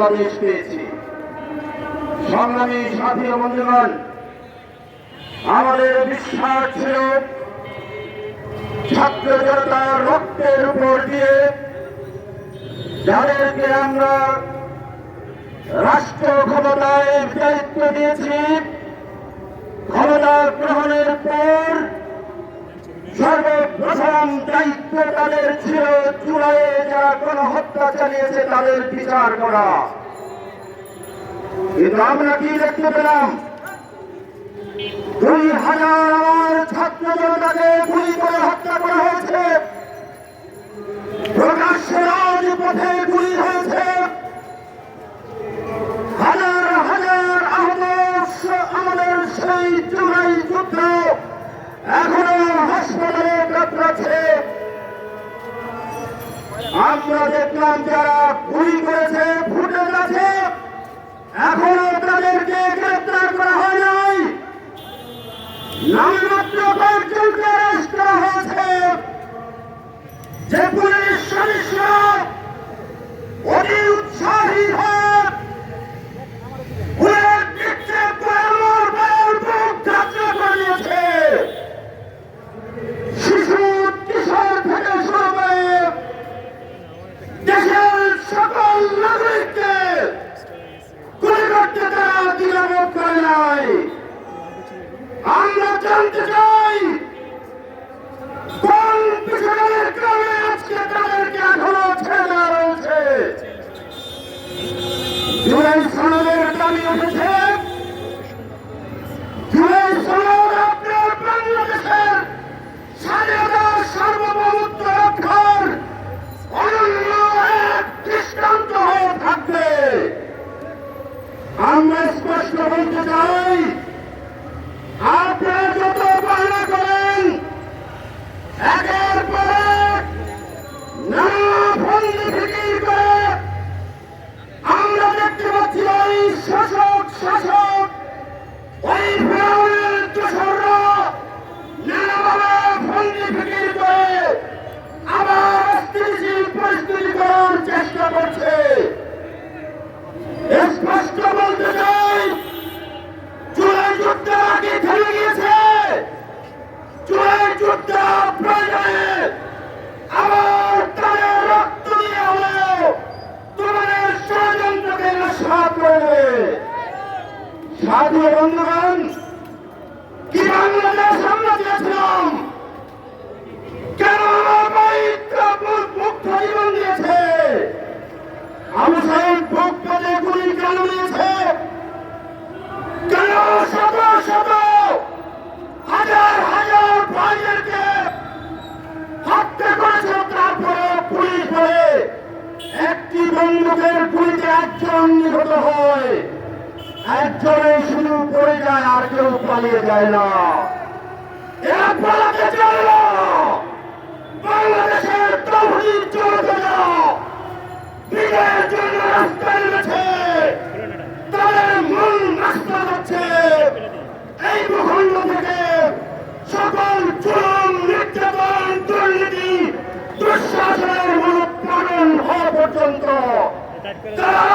বাংলাদেশ পেয়েছি। সংগ্রামী সাথী ও বন্ধুগণ, আমাদের বিশ্বাস ছিল ছাত্র জনতার রক্তের উপর দিয়ে যাদেরকে আমরা রাষ্ট্র ক্ষমতায় দায়িত্ব দিয়েছি, ক্ষমতা গ্রহণের পর সর্বপ্রথম দায়িত্ব তাদের ছিল জুলাইয়ে যারা গণহত্যা চালিয়েছে তাদের বিচার করা। কিন্তু আমরা কি দেখতে পেলাম? 2000 আমার ছাত্র জনতাকে গুলি করে হত্যা করা হয়েছে, প্রকাশ্যে রাজপথে গুলি হয়েছে, হাজার হাজার আহত আমাদের সেই জুলাই যুদ্ধ এখনো হাসপাতালে কাতরাচ্ছে। আমরা দেখলাম যারা গুলি করেছে ফুটেজ আছে, এখনো তাদেরকে গ্রেপ্তার করা হয় নাই, নামমাত্র কয়েকজনকে অ্যারেস্ট করা হয়েছে। যে পুলিশ সদস্যরা অতি উৎসাহী হয়ে বুলেট নিক্ষেপ করে আমার ভাইয়ের বুক যাত্রা করিয়েছে, শিশু কিশোর থেকে শুরু করে দেশের সকল নাগরিককে গুলি করতে তারা দ্বিধাবোধ করে নাই। আমরা জানতে চাই কোন পিছনের কারণে আজকে তাদেরকে এখনো ছেড়ে দেওয়া রয়েছে। জুলাই সনদের দাবি উঠেছে, জুলাই সনদ আপনার বাংলাদেশের স্বাধীনতা সার্বভৌমত্ব রক্ষার অনন্য এক দৃষ্টান্ত হয়ে থাকবে। আমরা স্পষ্ট বলতে চাই, আপনারা যত বাহানা করেন, একের পর এক নানা ফন্দি ফিকির করে আমরা দেখতে পাচ্ছি ওই শাসক ওই ফেরাউনের দোসররা নানাভাবে ফন্দি ফিকির করে আবার স্থিতিশীল পরিস্থিতি করার চেষ্টা করছে। স্পষ্ট বলতে চাই, জুলাই যুদ্ধ আগে থেমে গিয়েছে, জুলাই যুদ্ধ প্রয়োজনে আবার তাদের রক্ত দিয়ে হলেও তোমাদের ষড়যন্ত্রকে নস্যাৎ করবে। সাধু বন্ধুগণ, কি বাংলাদেশ আমরা চেয়েছিলাম? কেন আমার ভাই মুক্ত জীবন দিয়েছে? আবু সাইদ বুক পেতে গুলি কেন নিয়েছে? কেন শত শত হাজার হাজার ভাইদেরকে হত্যা করেছে? তারপরে পুলিশ বলে একটি বন্দুকের গুলিতে একজন নিহত হয়, একজনের শুধু পড়ে যায় আর কেউ পালিয়ে যায় না। এরা পালাতে চায় না। বাংলাদেশের তৌহিদ জনতা বিজয়ের জন্য রাস্তায় নেমেছে, তাদের মূল রাস্তা হচ্ছে এই ভূখণ্ড থেকে সকল জুলুম, নির্যাতন, দুর্নীতি, দুঃশাসনের মূল পালন হওয়া পর্যন্ত তারা